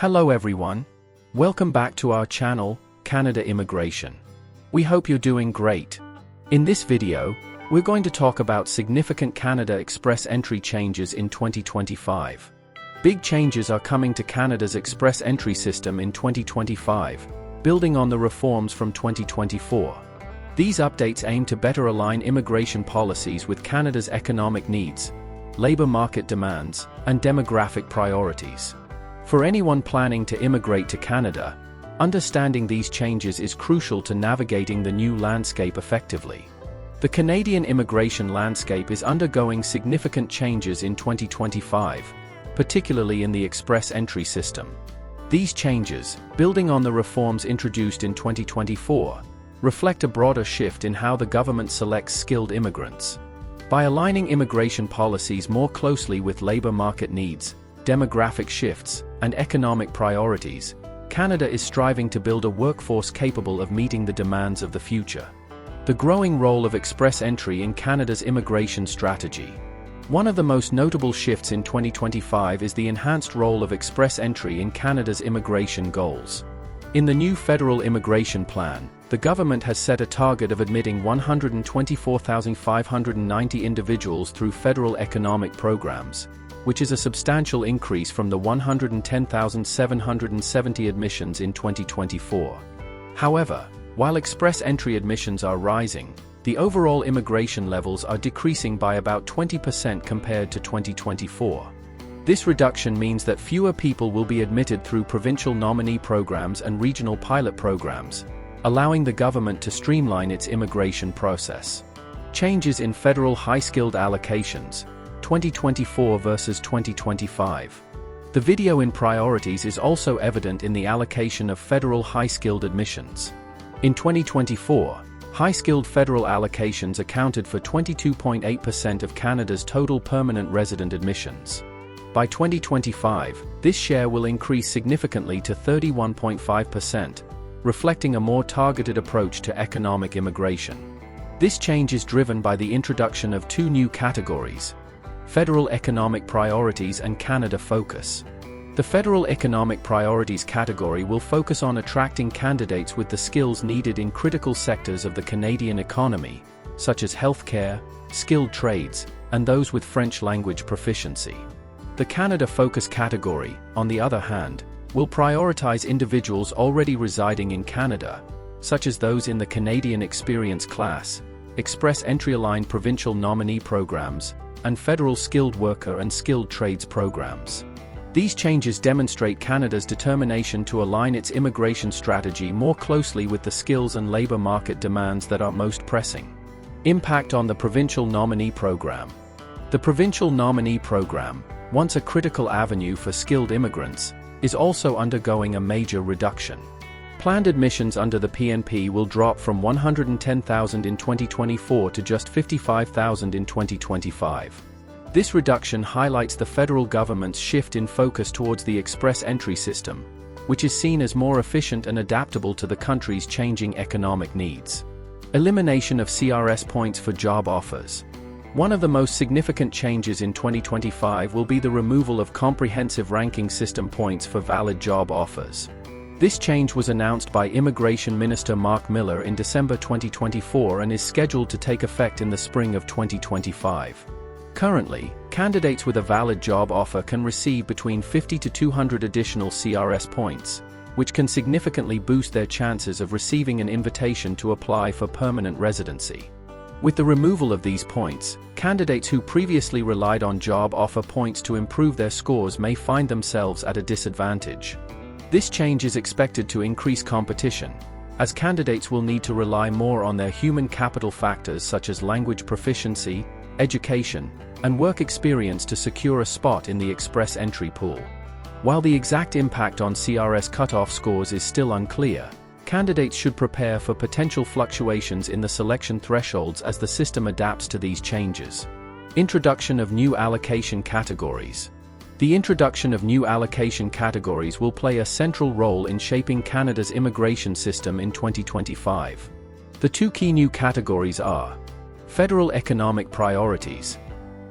Hello everyone. Welcome back to our channel, Canada Immigration. We hope you're doing great. In this video, we're going to talk about significant Canada Express Entry changes in 2025. Big changes are coming to Canada's Express Entry system in 2025, building on the reforms from 2024. These updates aim to better align immigration policies with Canada's economic needs, labor market demands, and demographic priorities. For anyone planning to immigrate to Canada, understanding these changes is crucial to navigating the new landscape effectively. The Canadian immigration landscape is undergoing significant changes in 2025, particularly in the Express Entry system. These changes, building on the reforms introduced in 2024, reflect a broader shift in how the government selects skilled immigrants. By aligning immigration policies more closely with labor market needs, demographic shifts, and economic priorities, Canada is striving to build a workforce capable of meeting the demands of the future. The growing role of Express Entry in Canada's immigration strategy. One of the most notable shifts in 2025 is the enhanced role of Express Entry in Canada's immigration goals. In the new federal immigration plan, the government has set a target of admitting 124,590 individuals through federal economic programs, which is a substantial increase from the 110,770 admissions in 2024. However, while Express Entry admissions are rising, the overall immigration levels are decreasing by about 20% compared to 2024. This reduction means that fewer people will be admitted through provincial nominee programs and regional pilot programs, allowing the government to streamline its immigration process. Changes in federal high-skilled allocations, 2024 versus 2025. The video in priorities is also evident in the allocation of federal high-skilled admissions. In 2024, high-skilled federal allocations accounted for 22.8% of Canada's total permanent resident admissions. By 2025, this share will increase significantly to 31.5%, reflecting a more targeted approach to economic immigration. This change is driven by the introduction of two new categories: Federal Economic Priorities and Canada Focus. The Federal Economic Priorities category will focus on attracting candidates with the skills needed in critical sectors of the Canadian economy, such as healthcare, skilled trades, and those with French language proficiency. The Canada Focus category, on the other hand, will prioritize individuals already residing in Canada, such as those in the Canadian Experience class, Express Entry-aligned provincial nominee programs, and federal skilled worker and skilled trades programs. These changes demonstrate Canada's determination to align its immigration strategy more closely with the skills and labor market demands that are most pressing. Impact on the Provincial Nominee Program. The Provincial Nominee Program, once a critical avenue for skilled immigrants, is also undergoing a major reduction. Planned admissions under the PNP will drop from 110,000 in 2024 to just 55,000 in 2025. This reduction highlights the federal government's shift in focus towards the Express Entry system, which is seen as more efficient and adaptable to the country's changing economic needs. Elimination of CRS points for job offers. One of the most significant changes in 2025 will be the removal of comprehensive ranking system points for valid job offers. This change was announced by Immigration Minister Mark Miller in December 2024 and is scheduled to take effect in the spring of 2025. Currently, candidates with a valid job offer can receive between 50 to 200 additional CRS points, which can significantly boost their chances of receiving an invitation to apply for permanent residency. With the removal of these points, candidates who previously relied on job offer points to improve their scores may find themselves at a disadvantage. This change is expected to increase competition, as candidates will need to rely more on their human capital factors such as language proficiency, education, and work experience to secure a spot in the Express Entry pool. While the exact impact on CRS cutoff scores is still unclear, candidates should prepare for potential fluctuations in the selection thresholds as the system adapts to these changes. Introduction of new allocation categories. The introduction of new allocation categories will play a central role in shaping Canada's immigration system in 2025. The two key new categories are Federal Economic Priorities.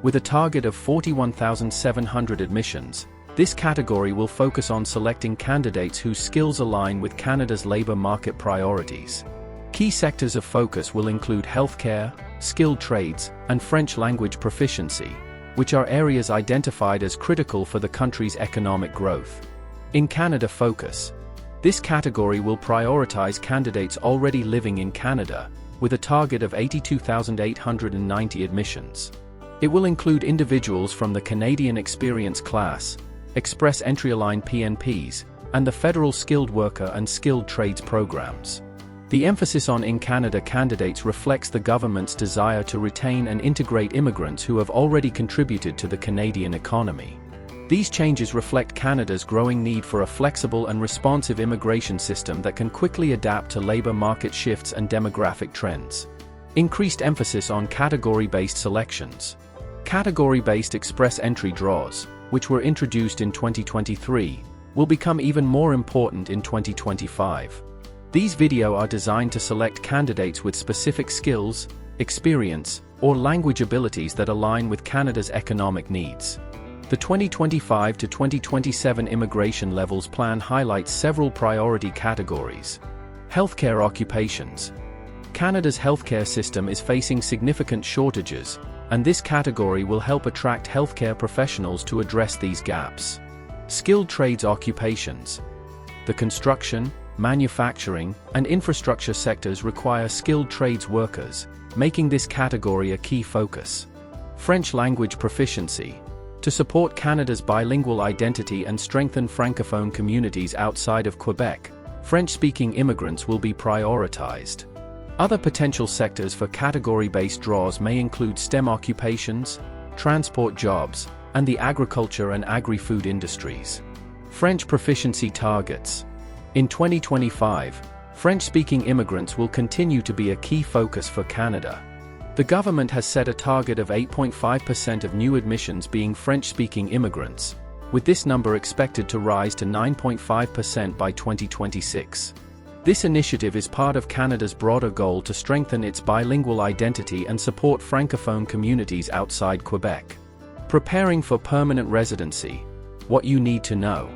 With a target of 41,700 admissions, This category will focus on selecting candidates whose skills align with Canada's labor market priorities. Key sectors of focus will include healthcare, skilled trades, and French language proficiency, which are areas identified as critical for the country's economic growth. In Canada Focus, this category will prioritize candidates already living in Canada, with a target of 82,890 admissions. It will include individuals from the Canadian Experience Class, Express Entry-aligned PNPs, and the Federal Skilled Worker and Skilled Trades programs. The emphasis on in-Canada candidates reflects the government's desire to retain and integrate immigrants who have already contributed to the Canadian economy. These changes reflect Canada's growing need for a flexible and responsive immigration system that can quickly adapt to labor market shifts and demographic trends. Increased emphasis on category-based selections. Category-based express entry draws, which were introduced in 2023, will become even more important in 2025. These videos are designed to select candidates with specific skills, experience, or language abilities that align with Canada's economic needs. The 2025 to 2027 Immigration Levels Plan highlights several priority categories. Healthcare occupations. Canada's healthcare system is facing significant shortages, and this category will help attract healthcare professionals to address these gaps. Skilled trades occupations. The construction, manufacturing, and infrastructure sectors require skilled trades workers, making this category a key focus. French language proficiency. To support Canada's bilingual identity and strengthen Francophone communities outside of Quebec, French-speaking immigrants will be prioritized. Other potential sectors for category-based draws may include STEM occupations, transport jobs, and the agriculture and agri-food industries. French proficiency targets. In 2025, French-speaking immigrants will continue to be a key focus for Canada. The government has set a target of 8.5% of new admissions being French-speaking immigrants, with this number expected to rise to 9.5% by 2026. This initiative is part of Canada's broader goal to strengthen its bilingual identity and support Francophone communities outside Quebec. Preparing for permanent residency. What you need to know.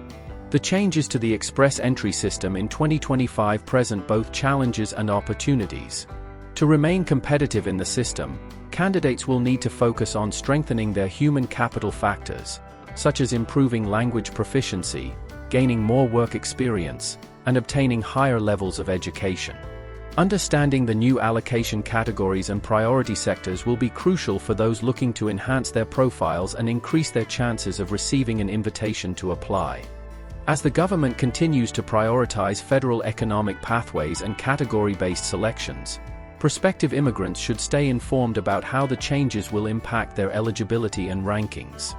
The changes to the express entry system in 2025 present both challenges and opportunities. To remain competitive in the system, candidates will need to focus on strengthening their human capital factors, such as improving language proficiency, gaining more work experience, and obtaining higher levels of education. Understanding the new allocation categories and priority sectors will be crucial for those looking to enhance their profiles and increase their chances of receiving an invitation to apply. As the government continues to prioritize federal economic pathways and category-based selections, prospective immigrants should stay informed about how the changes will impact their eligibility and rankings.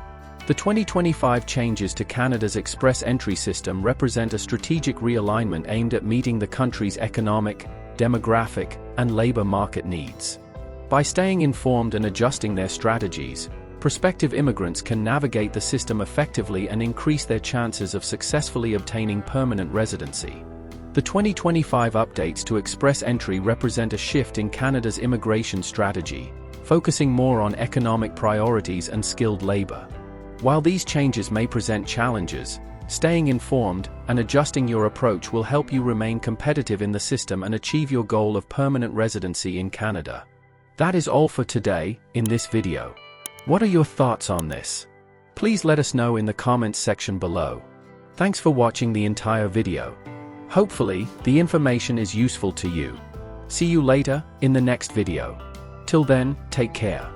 The 2025 changes to Canada's express entry system represent a strategic realignment aimed at meeting the country's economic, demographic, and labor market needs. By staying informed and adjusting their strategies, prospective immigrants can navigate the system effectively and increase their chances of successfully obtaining permanent residency. The 2025 updates to express entry represent a shift in Canada's immigration strategy, focusing more on economic priorities and skilled labor. While these changes may present challenges, staying informed and adjusting your approach will help you remain competitive in the system and achieve your goal of permanent residency in Canada. That is all for today in this video. What are your thoughts on this? Please let us know in the comments section below. Thanks for watching the entire video. Hopefully, the information is useful to you. See you later in the next video. Till then, take care.